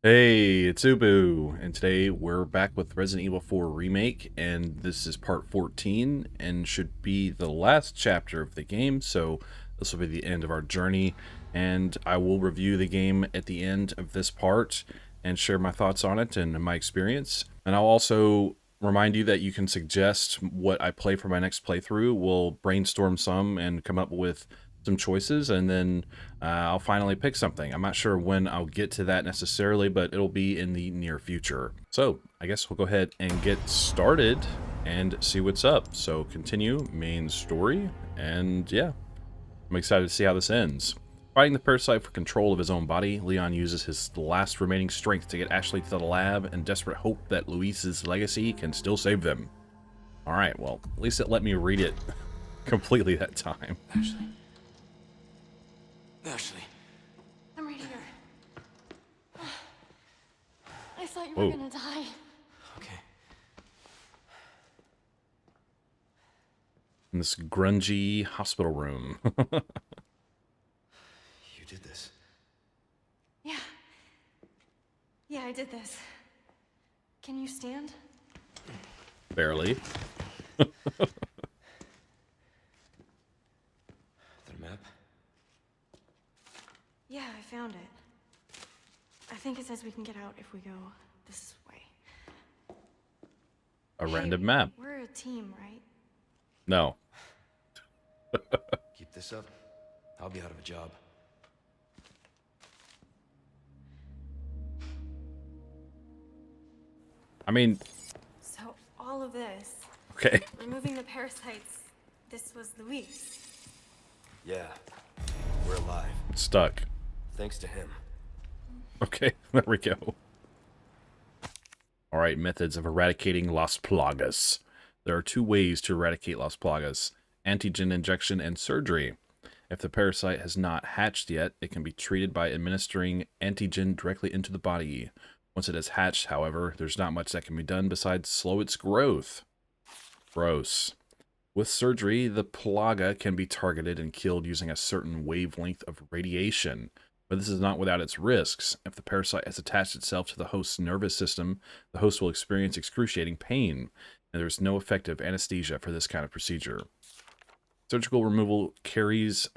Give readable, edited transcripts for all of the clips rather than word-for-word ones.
Hey, it's Ubu, and today we're back with Resident Evil 4 Remake, and this is part 14, and should be the last chapter of the game, so this will be the end of our journey, and I will review the game at the end of this part, and share my thoughts on it and my experience, and I'll also remind you that you can suggest what I play for my next playthrough. We'll brainstorm some and come up with some choices, and then I'll finally pick something. I'm not sure when I'll get to that necessarily, but it'll be in the near future. So I guess we'll go ahead and get started and see what's up. So continue main story, and yeah, I'm excited to see how this ends. Fighting the parasite for control of his own body, Leon uses his last remaining strength to get Ashley to the lab in desperate hope that Luis's legacy can still save them. Alright, well, at least it let me read it completely that time. Ashley. Ashley. I'm right here. I thought you Whoa. were gonna die. Okay. In this grungy hospital room. You did this. Yeah. Yeah, I did this. Can you stand? Barely. The map? Yeah, I found it. I think it says we can get out if we go this way. A Hey, random map. We're a team, right? No. Keep this up. I'll be out of a job. I mean, So, all of this, okay. removing the parasites, this was Luis. Yeah. We're alive. Stuck. Thanks to him. Okay, there we go. Alright, methods of eradicating Las Plagas. There are two ways to eradicate Las Plagas: antigen injection and surgery. If the parasite has not hatched yet, it can be treated by administering antigen directly into the body. Once it has hatched, however, there's not much that can be done besides slow its growth. Gross. With surgery, the plaga can be targeted and killed using a certain wavelength of radiation. But this is not without its risks. If the parasite has attached itself to the host's nervous system, the host will experience excruciating pain, and there is no effective anesthesia for this kind of procedure. Surgical removal carries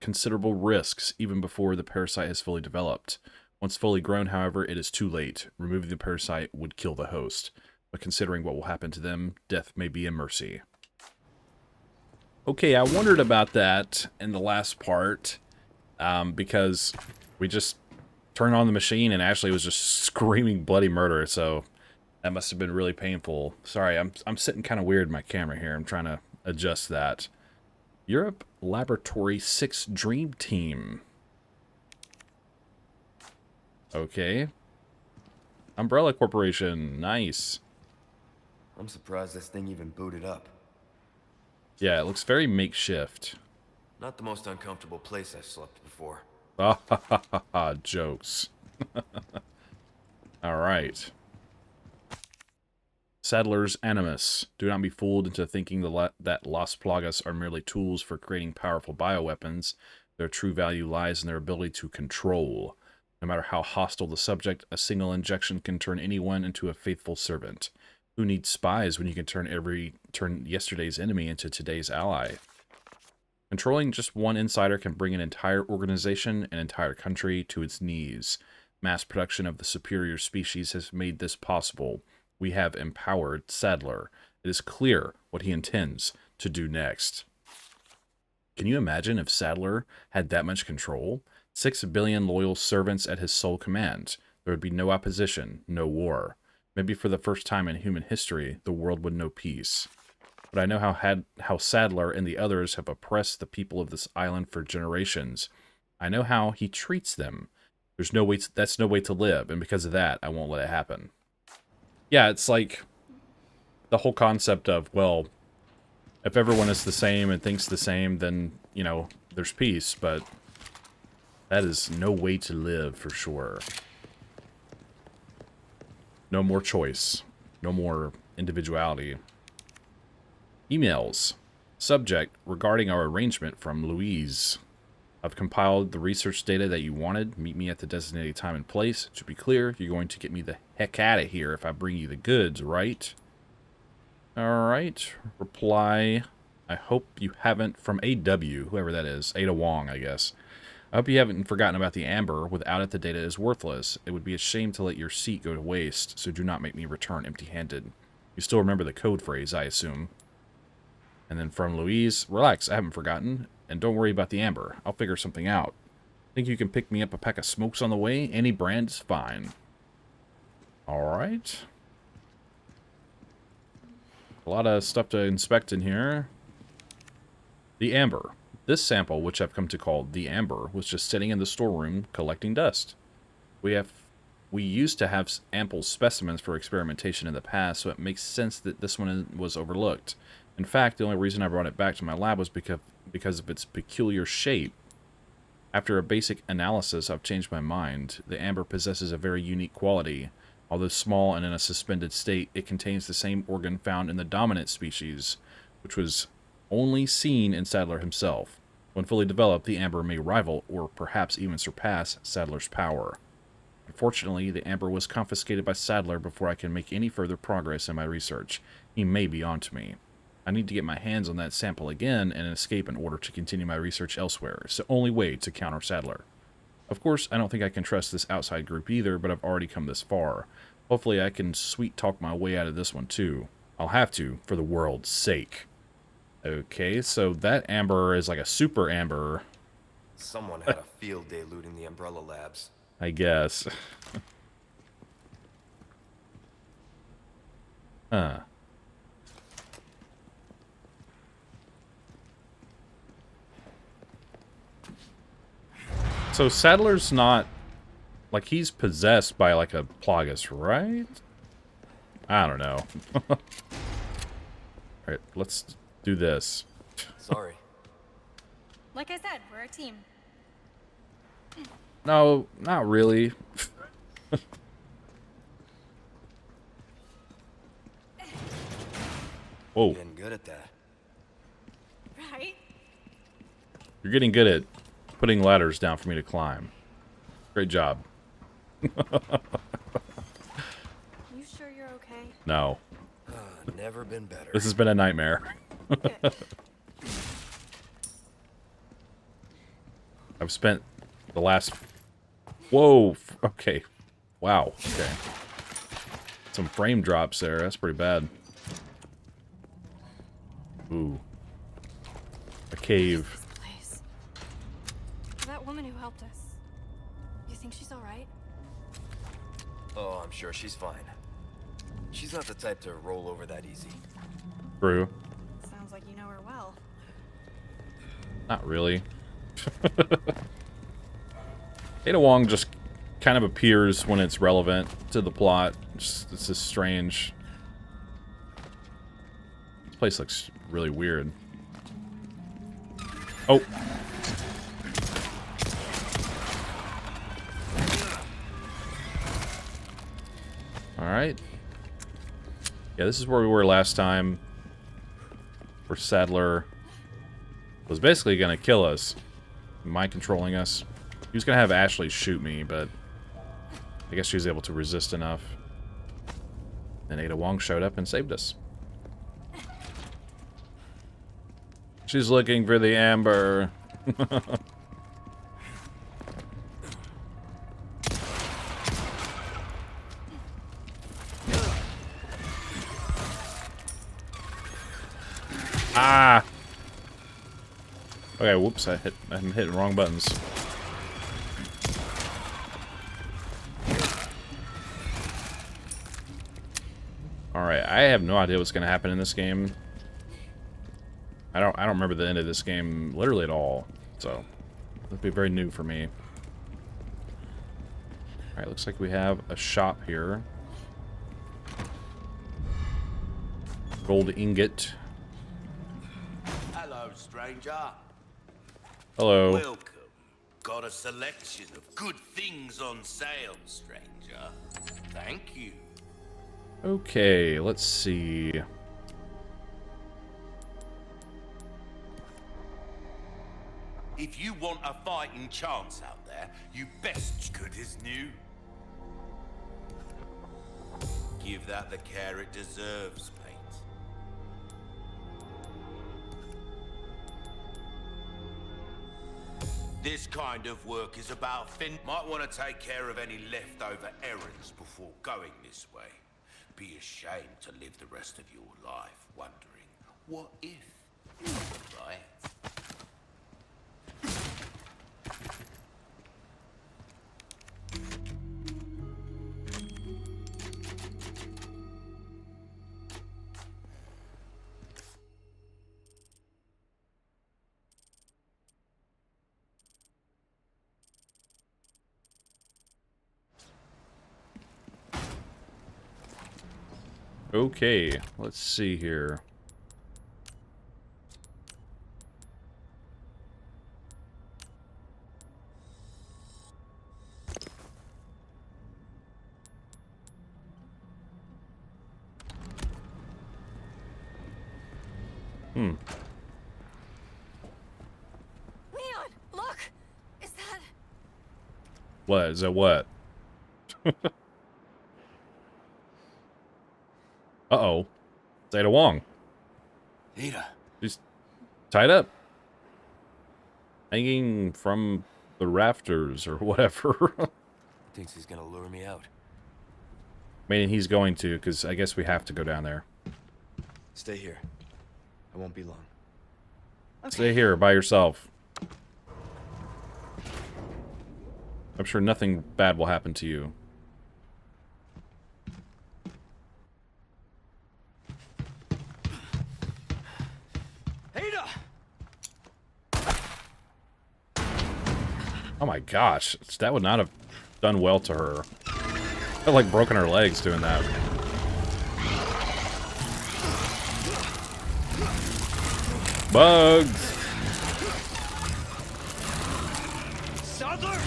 considerable risks even before the parasite has fully developed. Once fully grown, however, it is too late. Removing the parasite would kill the host, but considering what will happen to them, death may be a mercy. Okay, I wondered about that in the last part, because we just turned on the machine and Ashley was just screaming bloody murder, so that must have been really painful. Sorry, I'm sitting kind of weird in my camera here. I'm trying to adjust that. Europe Laboratory 6 Dream Team. Okay. Umbrella Corporation. Nice. I'm surprised this thing even booted up. Yeah, it looks very makeshift. Not the most uncomfortable place I've slept before. Ah, ha, ha, ha, ha, jokes. Alright. Saddler's Animus. Do not be fooled into thinking that Las Plagas are merely tools for creating powerful bioweapons. Their true value lies in their ability to control. No matter how hostile the subject, a single injection can turn anyone into a faithful servant. Who needs spies when you can turn yesterday's enemy into today's ally? Controlling just one insider can bring an entire organization, an entire country, to its knees. Mass production of the superior species has made this possible. We have empowered Sadler. It is clear what he intends to do next. Can you imagine if Sadler had that much control? 6 billion loyal servants at his sole command. There would be no opposition, no war. Maybe for the first time in human history, the world would know peace. But I know how Sadler and the others have oppressed the people of this island for generations. I know how he treats them. There's no way that's no way to live, and because of that, I won't let it happen. Yeah, it's like the whole concept of, well, if everyone is the same and thinks the same, then, you know, there's peace, but that is no way to live for sure. No more choice. No more individuality. Emails. Subject, regarding our arrangement from Louise. I've compiled the research data that you wanted. Meet me at the designated time and place. To be clear, you're going to get me the heck out of here if I bring you the goods, right? Alright. Reply. I hope you haven't, from AW, whoever that is. Ada Wong, I guess. I hope you haven't forgotten about the amber. Without it, the data is worthless. It would be a shame to let your seat go to waste, so do not make me return empty-handed. You still remember the code phrase, I assume. And then from Louise, relax, I haven't forgotten. And don't worry about the amber. I'll figure something out. Think you can pick me up a pack of smokes on the way? Any brand is fine. Alright. A lot of stuff to inspect in here. The amber. This sample, which I've come to call the amber, was just sitting in the storeroom collecting dust. We used to have ample specimens for experimentation in the past, so it makes sense that this one was overlooked. In fact, the only reason I brought it back to my lab was because of its peculiar shape. After a basic analysis, I've changed my mind. The amber possesses a very unique quality. Although small and in a suspended state, it contains the same organ found in the dominant species, which was only seen in Sadler himself. When fully developed, the amber may rival, or perhaps even surpass, Sadler's power. Unfortunately, the amber was confiscated by Sadler before I can make any further progress in my research. He may be onto me. I need to get my hands on that sample again and escape in order to continue my research elsewhere. It's the only way to counter Sadler. Of course, I don't think I can trust this outside group either, but I've already come this far. Hopefully I can sweet-talk my way out of this one too. I'll have to, for the world's sake. Okay, so that amber is like a super amber. Someone had a field day looting the Umbrella Labs. I guess. Huh. So Sadler's not... Like, he's possessed by, like, a Plagas, right? I don't know. Alright, let's do this. Sorry. Like I said, we're a team. No, not really. Whoa. Getting good at that. Right? You're getting good at putting ladders down for me to climb. Great job. You sure you're okay? No. Never been better. This has been a nightmare. Good. I've spent the last... Whoa. Okay. Wow. Okay. Some frame drops there. That's pretty bad. Ooh. A cave. This place. That woman who helped us. You think she's all right? Oh, I'm sure she's fine. She's not the type to roll over that easy. True. Sounds like you know her well. Not really. Ada Wong just kind of appears when it's relevant to the plot. It's just strange. This place looks really weird. Oh. Alright. Yeah, this is where we were last time. Where Sadler was basically going to kill us. Mind controlling us. He was going to have Ashley shoot me, but I guess she was able to resist enough. Then Ada Wong showed up and saved us. She's looking for the amber. Ah! Okay, whoops, I'm hitting wrong buttons. Alright, I have no idea what's gonna happen in this game. I don't remember the end of this game literally at all. So it'll be very new for me. Alright, looks like we have a shop here. Gold ingot. Hello, stranger. Hello. Welcome. Got a selection of good things on sale, stranger. Thank you. Okay, let's see. If you want a fighting chance out there, you best good as new. Give that the care it deserves, mate. This kind of work is about might want to take care of any leftover errands before going this way. Be ashamed to live the rest of your life wondering, what if? Right? Okay, let's see here. Leon, look! Is that... What? Is that what? Uh-oh. It's Ada Wong. Ada. She's tied up. Hanging from the rafters or whatever. Thinks he's gonna lure me out. I mean, he's going to, because I guess we have to go down there. Stay here. I won't be long. Stay here by yourself. I'm sure nothing bad will happen to you. Ada! Oh my gosh, that would not have done well to her. I felt like broken her legs doing that. Bugs! Sadler!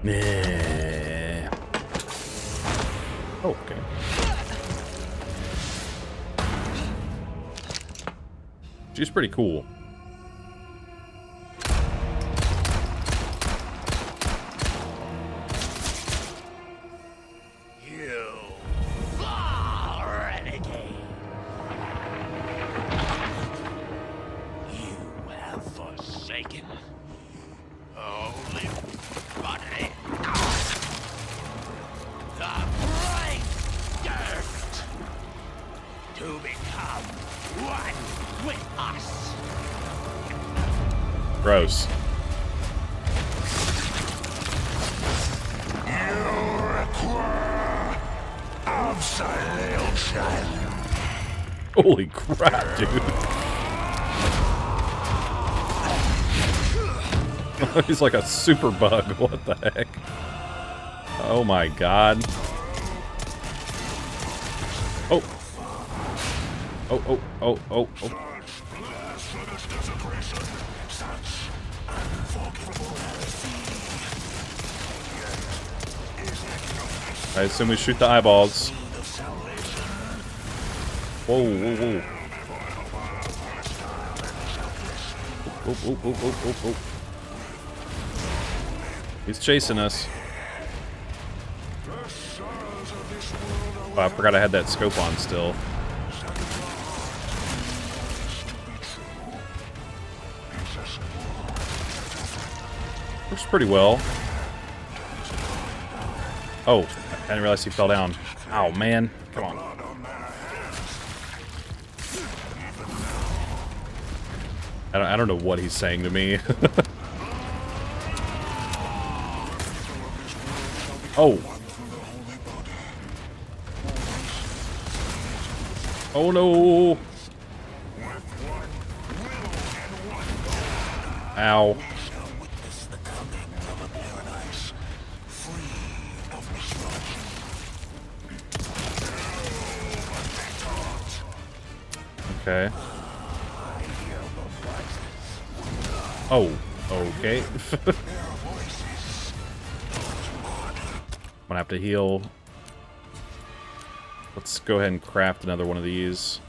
Yeah. Oh, okay. She's pretty cool. Gross. Holy crap, dude. He's like a super bug. What the heck? Oh my god. Oh. Oh. I assume we shoot the eyeballs. Whoa. Oh. He's chasing us. Oh, I forgot I had that scope on still. Works pretty well. Oh, I didn't realize he fell down. Oh, man. Come on. I don't know what he's saying to me. Oh. Oh, no. Ow. Okay. Oh, okay. I'm gonna have to heal. Let's go ahead and craft another one of these.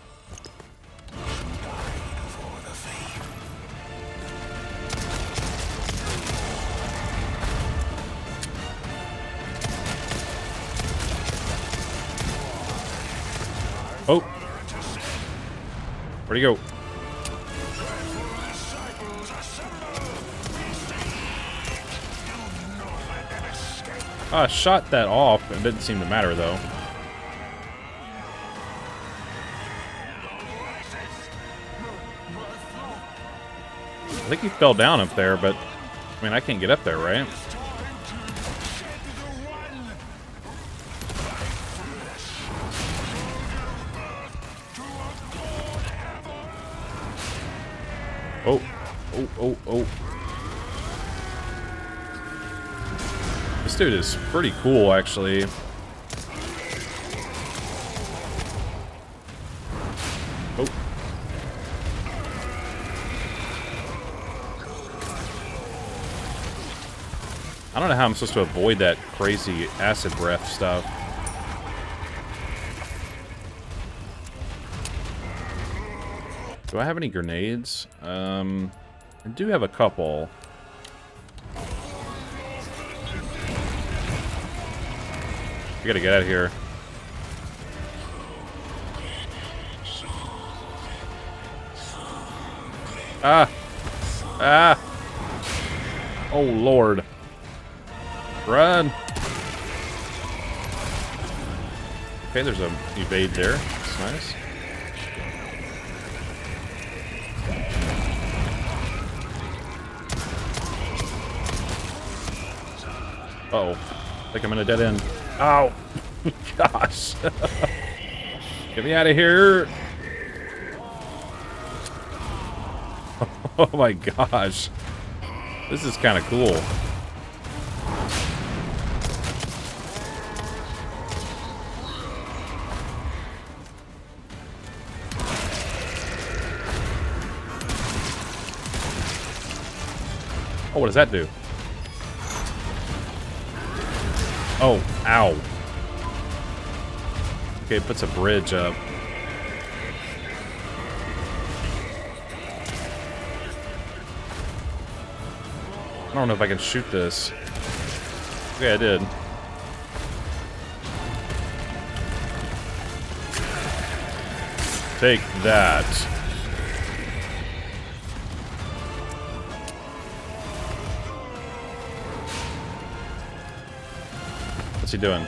Oh! Where'd he go? I shot that off. It didn't seem to matter, though. I think he fell down up there, but... I mean, I can't get up there, right? Oh. Oh, oh, oh. This dude is pretty cool, actually. Oh. I don't know how I'm supposed to avoid that crazy acid breath stuff. Do I have any grenades? I do have a couple. We gotta get out of here. Ah! Ah! Oh, Lord. Run! Okay, there's a evade there. That's nice. Uh-oh. I think I'm in a dead end. Ow! Gosh. Get me out of here! Oh my gosh. This is kind of cool. Oh, what does that do? Oh, ow. Okay, it puts a bridge up. I don't know if I can shoot this. Okay, I did. Take that. What's he doing?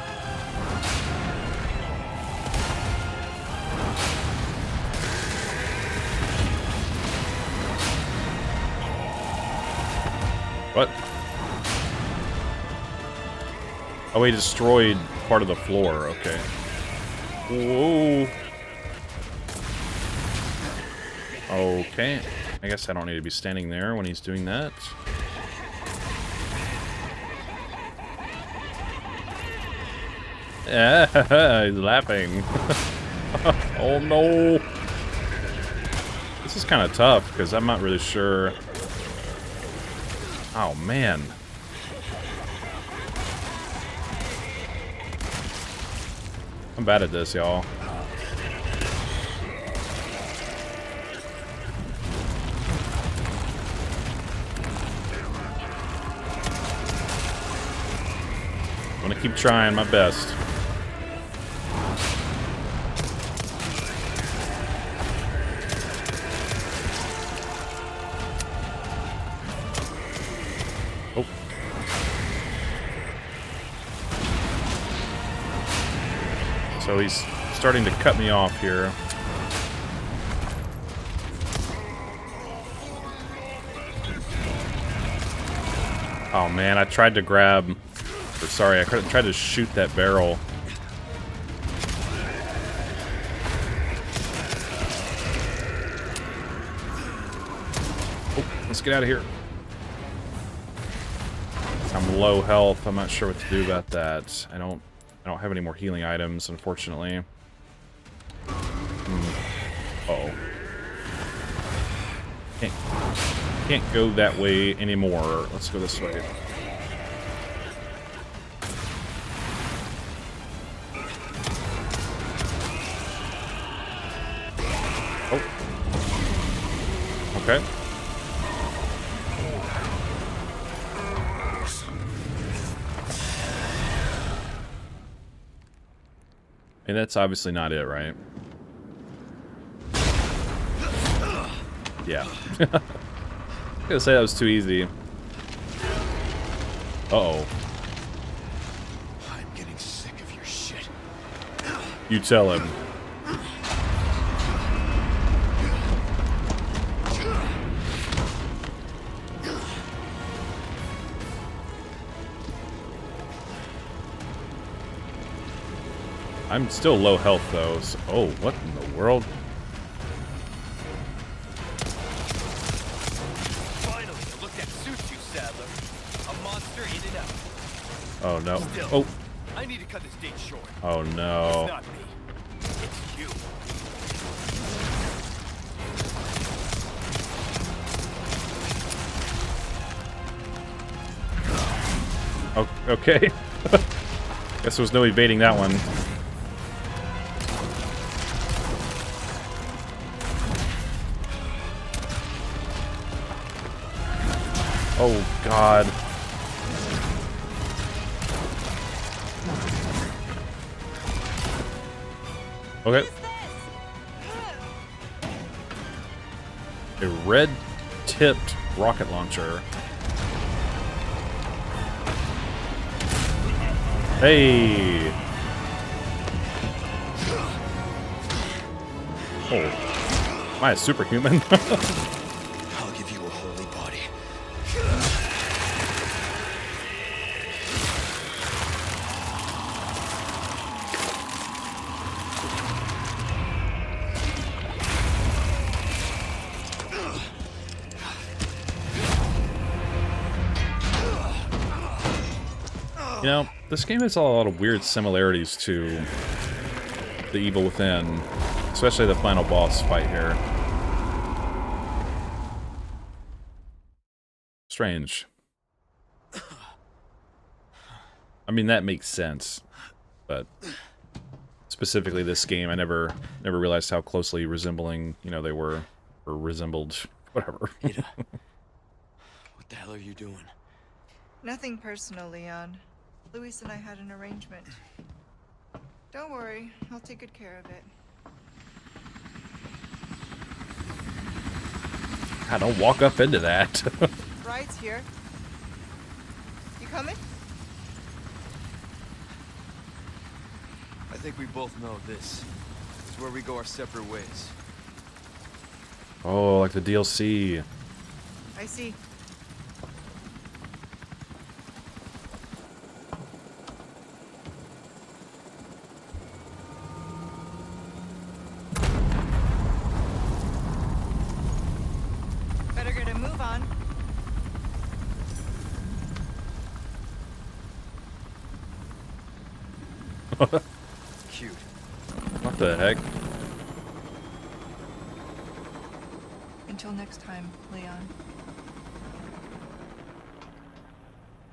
What? Oh, he destroyed part of the floor. Okay. Whoa. Okay. I guess I don't need to be standing there when he's doing that. Yeah, he's laughing. Oh no. This is kind of tough because I'm not really sure. Oh man. I'm bad at this, y'all. I'm gonna keep trying my best. Oh. So he's starting to cut me off here. Oh man, I tried to grab... Or sorry, I tried to shoot that barrel. Oh, let's get out of here. I'm low health. I'm not sure what to do about that. I don't have any more healing items, unfortunately. Uh-oh. Can't go that way anymore. Let's go this way. Oh. Okay. And that's obviously not it, right? Yeah. I'm gonna say that was too easy. Uh-oh. I'm getting sick of your shit. You tell him. I'm still low health, though. So, oh, what in the world? Finally, a look that suits you, Sadler. A monster in and out. Oh, no. Still, Oh. I need to cut this date short. Oh, no. It's not me. It's you. Oh, okay. Guess there was no evading that one. Oh, God. Okay. A red-tipped rocket launcher. Hey! Oh. Am I a superhuman? I'll give you a holy body. You know, this game has a lot of weird similarities to The Evil Within, especially the final boss fight here. Strange. I mean, that makes sense, but specifically this game, I never realized how closely resembling, you know, they were, or resembled, whatever. Ada, what the hell are you doing? Nothing personal, Leon. Luis and I had an arrangement. Don't worry, I'll take good care of it. God, don't walk up into that. Ride's here. You coming? I think we both know this is where we go our separate ways. Oh, like the DLC. I see. Better get a move on. Cute. What the heck? Until next time, Leon.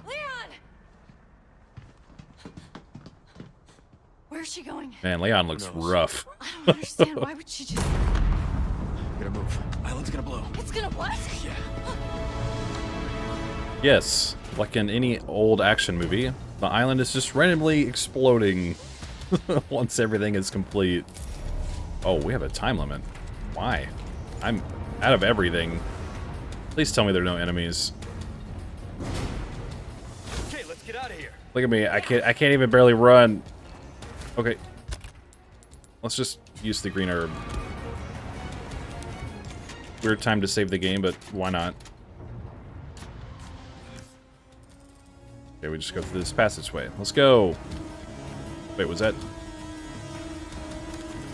Leon! Where's she going? Man, Leon looks knows? rough. I don't understand. Why would she just... Gotta move. Island's gonna blow. It's gonna what? Yeah. Yes, like in any old action movie, the island is just randomly exploding once everything is complete. Oh, we have a time limit. Why? I'm out of everything. Please tell me there are no enemies. Okay, let's get out of here. Look at me. I can't even barely run. Okay. Let's just use the green herb. Weird time to save the game, but why not? Okay, we just go through this passageway. Let's go. Wait, was that...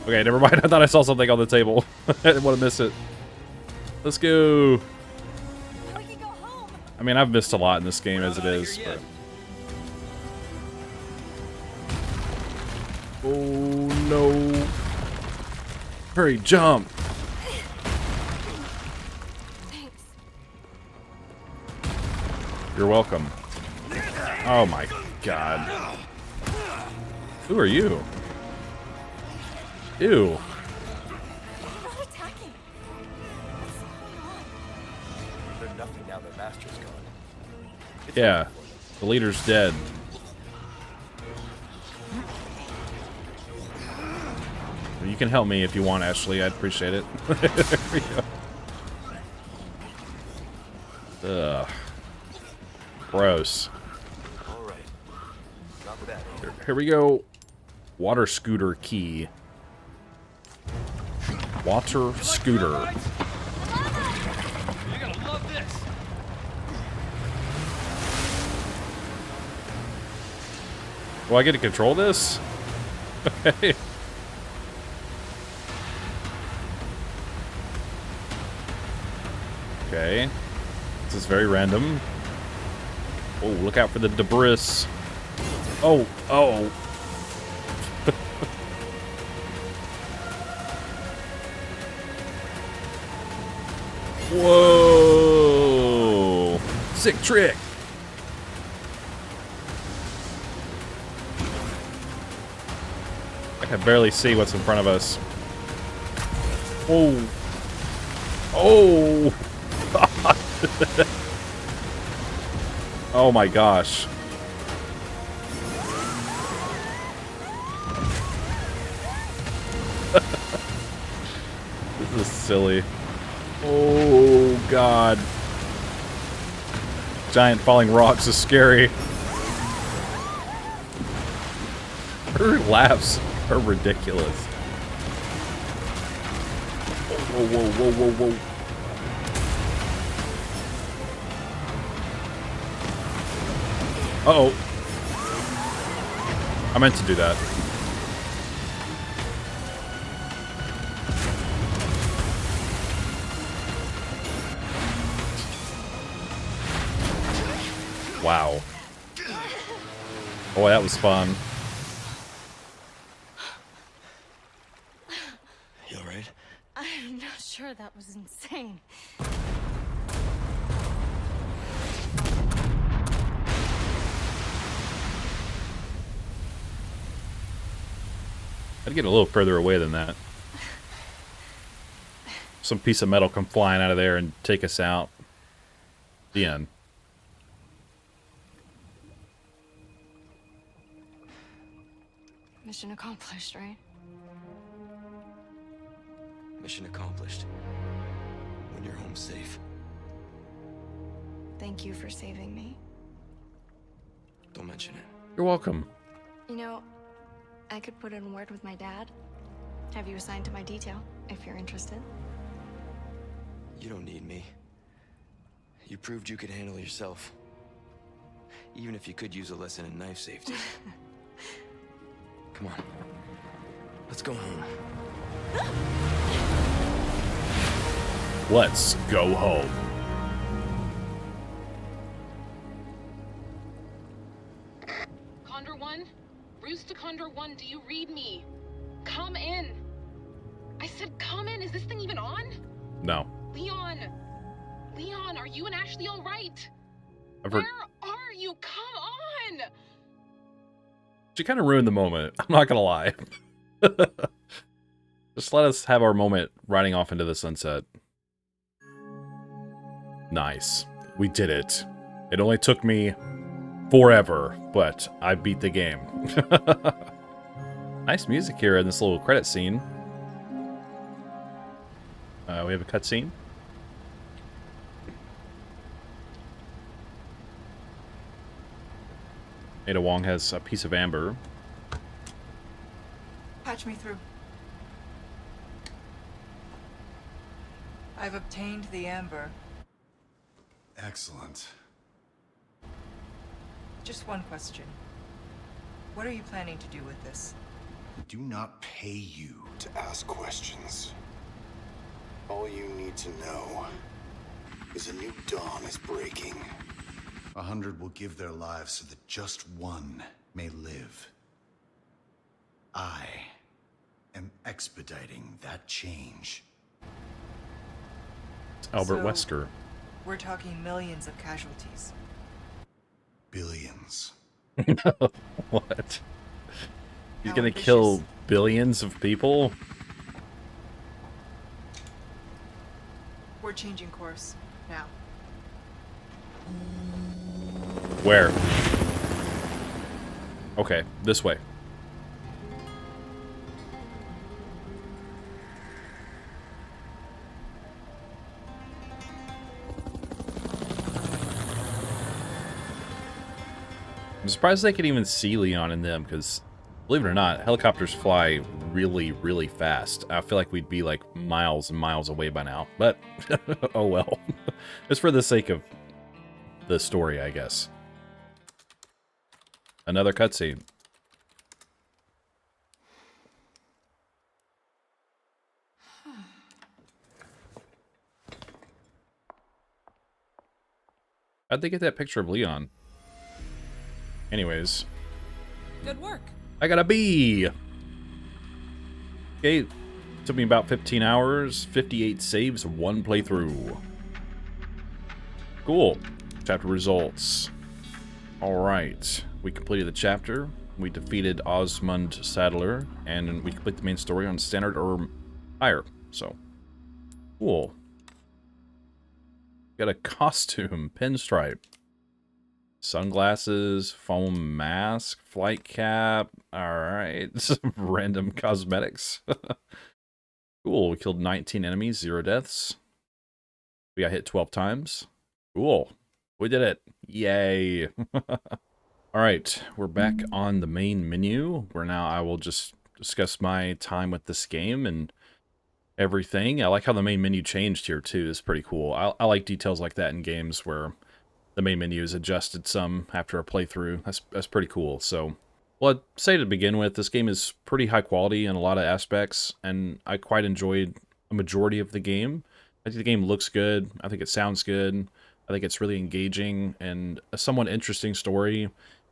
Okay, never mind. I thought I saw something on the table. I didn't want to miss it. Let's go. We can go home. I mean, I've missed a lot in this game as it Not outta is, here but... yet. Oh, no. Hurry, jump. Thanks. You're welcome. Oh my god. Who are you? Ew. You're not attacking. What's going on? They're nothing now their master's gone. Yeah. The leader's dead. You can help me if you want, Ashley. I'd appreciate it. There we go. Ugh. Gross. All right. Not bad. Here we go. Water scooter key. Water scooter. You're gonna love this. Do I get to control this? Okay. Okay. This is very random. Oh, look out for the debris. Oh, oh. Whoa. Sick trick. I can barely see what's in front of us. Oh. Oh. Oh my gosh. This is silly. Oh god. Giant falling rocks is scary. Her laughs are ridiculous. Whoa, whoa, whoa, whoa, whoa. Uh-oh. I meant to do that. Wow. Boy, that was fun. You alright? I'm not sure that was insane. I'd get a little further away than that. Some piece of metal come flying out of there and take us out. The end. Mission accomplished, right? Mission accomplished. When you're home safe. Thank you for saving me. Don't mention it. You're welcome. You know, I could put in a word with my dad. Have you assigned to my detail, if you're interested. You don't need me. You proved you could handle yourself. Even if you could use a lesson in knife safety. Come on. Let's go home. Let's go home. Condor 1? Roost to Condor 1, do you read me? Come in. I said come in. Is this thing even on? No. Leon! Leon, are you and Ashley all right? I've heard... Where are you? Come on! She kind of ruined the moment. I'm not gonna lie. Just let us have our moment riding off into the sunset. Nice. We did it. It only took me forever, but I beat the game. Nice music here in this little credit scene. We have a cutscene. Ada Wong has a piece of amber. Patch me through. I've obtained the amber. Excellent. Just one question. What are you planning to do with this? We do not pay you to ask questions. All you need to know is a new dawn is breaking. 100 will give their lives so that just one may live. I am expediting that change. It's Albert So- Wesker. We're talking millions of casualties. Billions. What? He's How gonna ambitious. kill billions of people? We're changing course now. Where? Okay, this way. surprised they could even see Leon in them, because believe it or not, helicopters fly really, really fast. I feel like we'd be like miles and miles away by now, but oh well. It's for the sake of the story, I guess. Another cutscene. How'd they get that picture of Leon? Anyways. Good work. I got a B! Okay, took me about 15 hours, 58 saves, 1 playthrough. Cool. Chapter results. Alright, we completed the chapter. We defeated Osmond Sadler, and we complete the main story on standard or higher. So, cool. Got a costume, pinstripe. Sunglasses, foam mask, flight cap. Alright, some random cosmetics. Cool, we killed 19 enemies, 0 deaths. We got hit 12 times. Cool, we did it. Yay. Alright, we're back on the main menu, where now I will just discuss my time with this game and everything. I like how the main menu changed here too. It's pretty cool. I like details like that in games where the main menu is adjusted some after a playthrough. That's pretty cool. So, well, I'd say to begin with, this game is pretty high quality in a lot of aspects, and I quite enjoyed a majority of the game. I think the game looks good. I think it sounds good. I think it's really engaging and a somewhat interesting story.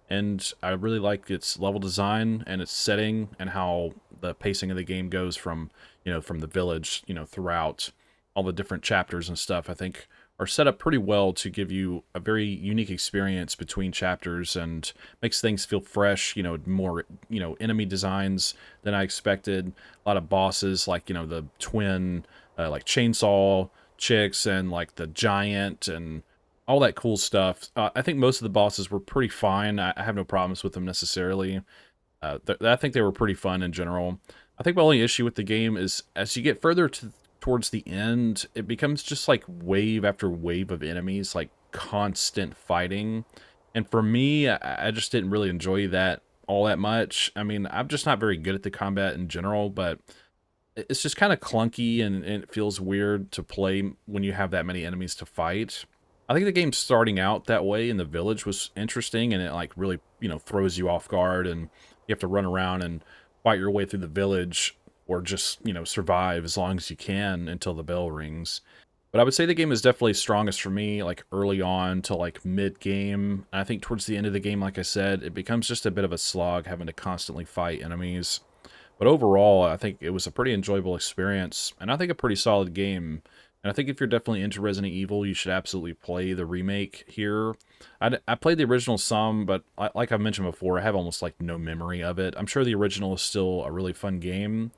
And I really like its level design and its setting and how the pacing of the game goes from, from the village, throughout all the different chapters and stuff, I think are set up pretty well to give you a very unique experience between chapters and makes things feel fresh, more, enemy designs than I expected. A lot of bosses like, the twin, like chainsaw chicks and like the giant and all that cool stuff. I think most of the bosses were pretty fine. I have no problems with them necessarily. I think they were pretty fun in general. I think my only issue with the game is as you get further towards the end, it becomes just like wave after wave of enemies, like constant fighting. And for me, I just didn't really enjoy that all that much. I mean, I'm just not very good at the combat in general, but it's just kind of clunky and it feels weird to play when you have that many enemies to fight. I think the game starting out that way in the village was interesting, and it like really, throws you off guard, and you have to run around and fight your way through the village or just, survive as long as you can until the bell rings. But I would say the game is definitely strongest for me, like early on to like mid-game. I think towards the end of the game, like I said, it becomes just a bit of a slog having to constantly fight enemies. But overall, I think it was a pretty enjoyable experience, and I think a pretty solid game. And I think if you're definitely into Resident Evil, you should absolutely play the remake here. I played the original some, but like I've mentioned before, I have almost like no memory of it. I'm sure the original is still a really fun game,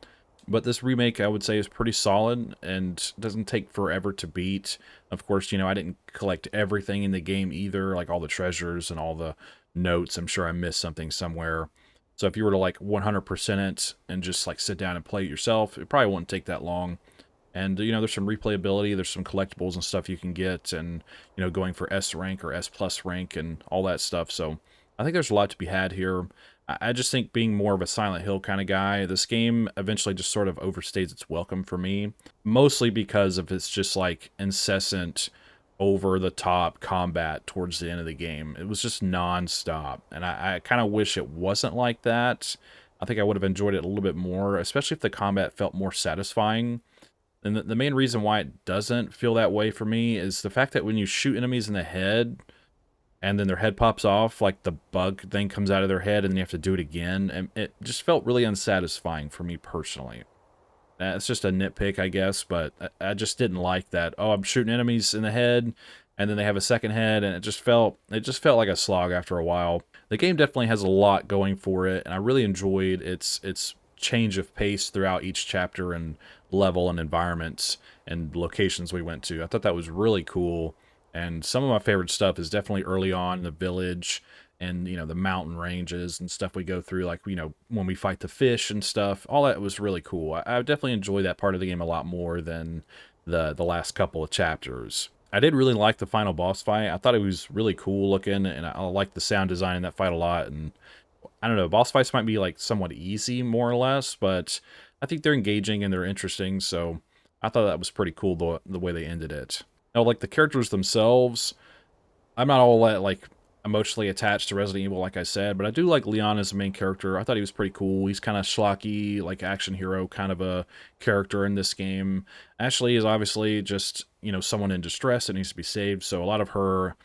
but this remake I would say is pretty solid and doesn't take forever to beat. Of course, I didn't collect everything in the game either, like all the treasures and all the notes. I'm sure I missed something somewhere. So if you were to like 100% it and just like sit down and play it yourself, it probably wouldn't take that long. And, there's some replayability, there's some collectibles and stuff you can get, and, going for S rank or S plus rank and all that stuff. So I think there's a lot to be had here. I just think being more of a Silent Hill kind of guy, this game eventually just sort of overstays its welcome for me. Mostly because of its just like incessant, over-the-top combat towards the end of the game. It was just non-stop. And I kind of wish it wasn't like that. I think I would have enjoyed it a little bit more, especially if the combat felt more satisfying. And the main reason why it doesn't feel that way for me is the fact that when you shoot enemies in the head and then their head pops off, like the bug thing comes out of their head and then you have to do it again, and it just felt really unsatisfying for me personally. It's just a nitpick, I guess, but I just didn't like that. Oh, I'm shooting enemies in the head and then they have a second head, and it just felt like a slog after a while. The game definitely has a lot going for it, and I really enjoyed its change of pace throughout each chapter and level and environments and locations we went to. I thought that was really cool, and some of my favorite stuff is definitely early on in the village and the mountain ranges and stuff we go through, like when we fight the fish and stuff. All that was really cool. I definitely enjoy that part of the game a lot more than the last couple of chapters. I did really like the final boss fight. I thought it was really cool looking, and I liked the sound design in that fight a lot. And I don't know, boss fights might be like somewhat easy, more or less, but I think they're engaging and they're interesting. So I thought that was pretty cool the way they ended it. Now, like the characters themselves, I'm not all that like emotionally attached to Resident Evil, like I said, but I do like Leon as the main character. I thought he was pretty cool. He's kind of schlocky, like action hero kind of a character in this game. Ashley is obviously just, you know, someone in distress that needs to be saved, so a lot of her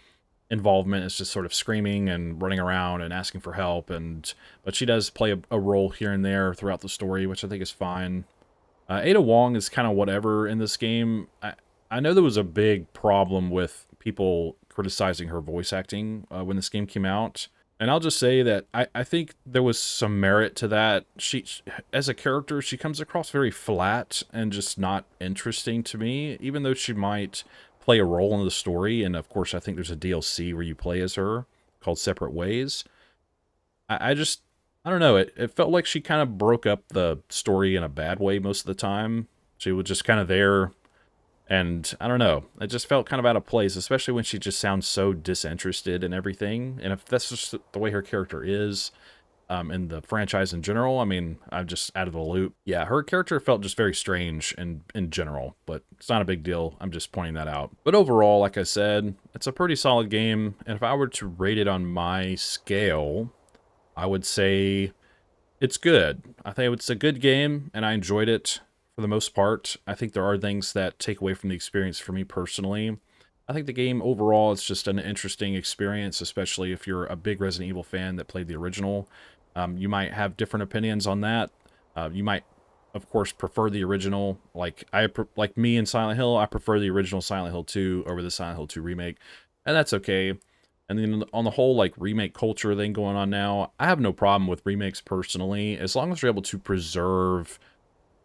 involvement is just sort of screaming and running around and asking for help, but she does play a role here and there throughout the story, which I think is fine. Ada Wong is kind of whatever in this game. I know there was a big problem with people criticizing her voice acting when this game came out. And I'll just say that I think there was some merit to that. She, as a character, she comes across very flat and just not interesting to me, even though she might play a role in the story. And of course, I think there's a DLC where you play as her called Separate Ways. I don't know, it felt like she kind of broke up the story in a bad way most of the time. She was just kind of there, and I don't know, it just felt kind of out of place, especially when she just sounds so disinterested in everything. And if that's just the way her character is, in the franchise in general, I mean, I'm just out of the loop. Yeah, her character felt just very strange in general, but it's not a big deal. I'm just pointing that out. But overall, like I said, it's a pretty solid game, and if I were to rate it on my scale, I would say it's good. I think it's a good game, and I enjoyed it for the most part. I think there are things that take away from the experience for me personally. I think the game overall is just an interesting experience, especially if you're a big Resident Evil fan that played the original. You might have different opinions on that. You might, of course, prefer the original. Like me in Silent Hill, I prefer the original Silent Hill 2 over the Silent Hill 2 remake, and that's okay. And then on the whole, like, remake culture thing going on now, I have no problem with remakes personally, as long as you're able to preserve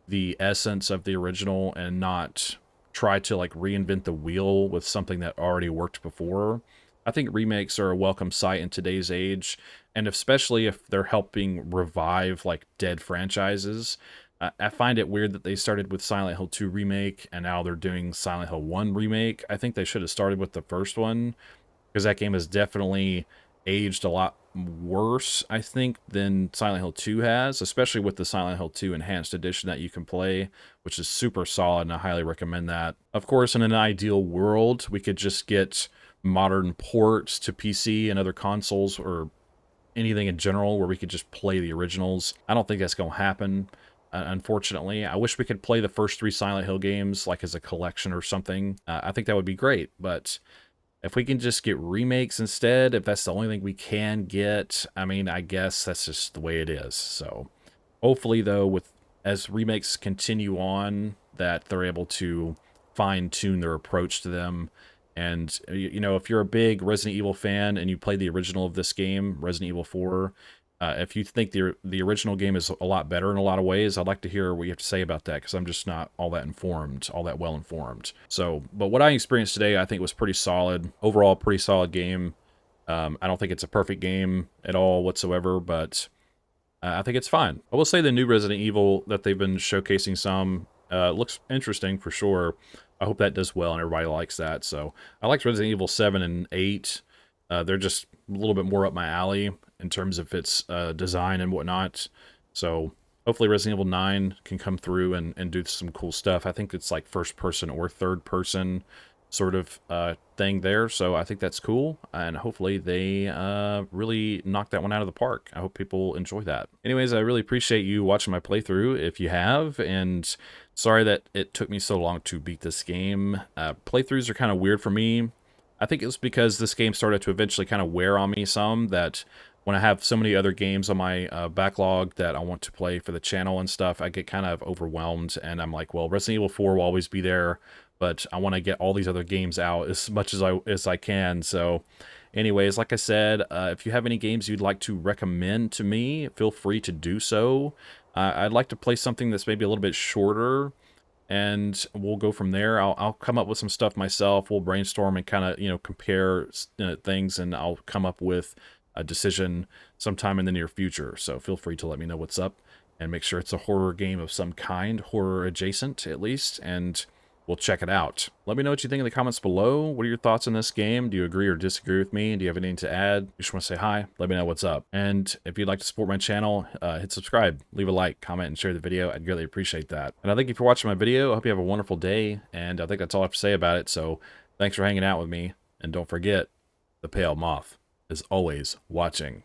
the essence of the original and not try to, like, reinvent the wheel with something that already worked before. I think remakes are a welcome sight in today's age, and especially if they're helping revive, like, dead franchises. I find it weird that they started with Silent Hill 2 Remake, and now they're doing Silent Hill 1 Remake. I think they should have started with the first one, because that game has definitely aged a lot worse, I think, than Silent Hill 2 has, especially with the Silent Hill 2 Enhanced Edition that you can play, which is super solid, and I highly recommend that. Of course, in an ideal world, we could just get modern ports to PC and other consoles, or anything in general, where we could just play the originals. I don't think that's going to happen, unfortunately. I wish we could play the first 3 Silent Hill games, like as a collection or something. I think that would be great, but if we can just get remakes instead, if that's the only thing we can get, I mean, I guess that's just the way it is. So hopefully, though, as remakes continue on, that they're able to fine-tune their approach to them. And, you know, if you're a big Resident Evil fan and you play the original of this game, Resident Evil 4, if you think the original game is a lot better in a lot of ways, I'd like to hear what you have to say about that, because I'm just not all that well informed. So, but what I experienced today, I think was pretty solid. Overall, pretty solid game. I don't think it's a perfect game at all whatsoever, but I think it's fine. I will say the new Resident Evil that they've been showcasing some looks interesting for sure. I hope that does well and everybody likes that. So I liked Resident Evil 7 and 8. They're just a little bit more up my alley in terms of its design and whatnot. So hopefully Resident Evil 9 can come through and do some cool stuff. I think it's like first person or third person sort of thing there. So I think that's cool. And hopefully they really knock that one out of the park. I hope people enjoy that. Anyways, I really appreciate you watching my playthrough if you have. And sorry that it took me so long to beat this game. Playthroughs are kind of weird for me. I think it's because this game started to eventually kind of wear on me some, that when I have so many other games on my backlog that I want to play for the channel and stuff, I get kind of overwhelmed, and I'm like, well, Resident Evil 4 will always be there, but I want to get all these other games out as much as I can. So anyways, like I said, if you have any games you'd like to recommend to me, feel free to do so. I'd like to play something that's maybe a little bit shorter, and we'll go from there. I'll come up with some stuff myself. We'll brainstorm and kind of, you know, compare things, and I'll come up with a decision sometime in the near future. So feel free to let me know what's up, and make sure it's a horror game of some kind, horror adjacent at least. And we'll check it out. Let me know what you think in the comments below. What are your thoughts on this game? Do you agree or disagree with me? Do you have anything to add? You just want to say hi? Let me know what's up. And if you'd like to support my channel, hit subscribe, leave a like, comment, and share the video. I'd greatly appreciate that. And I thank you for watching my video. I hope you have a wonderful day. And I think that's all I have to say about it. So thanks for hanging out with me. And don't forget, the pale moth is always watching.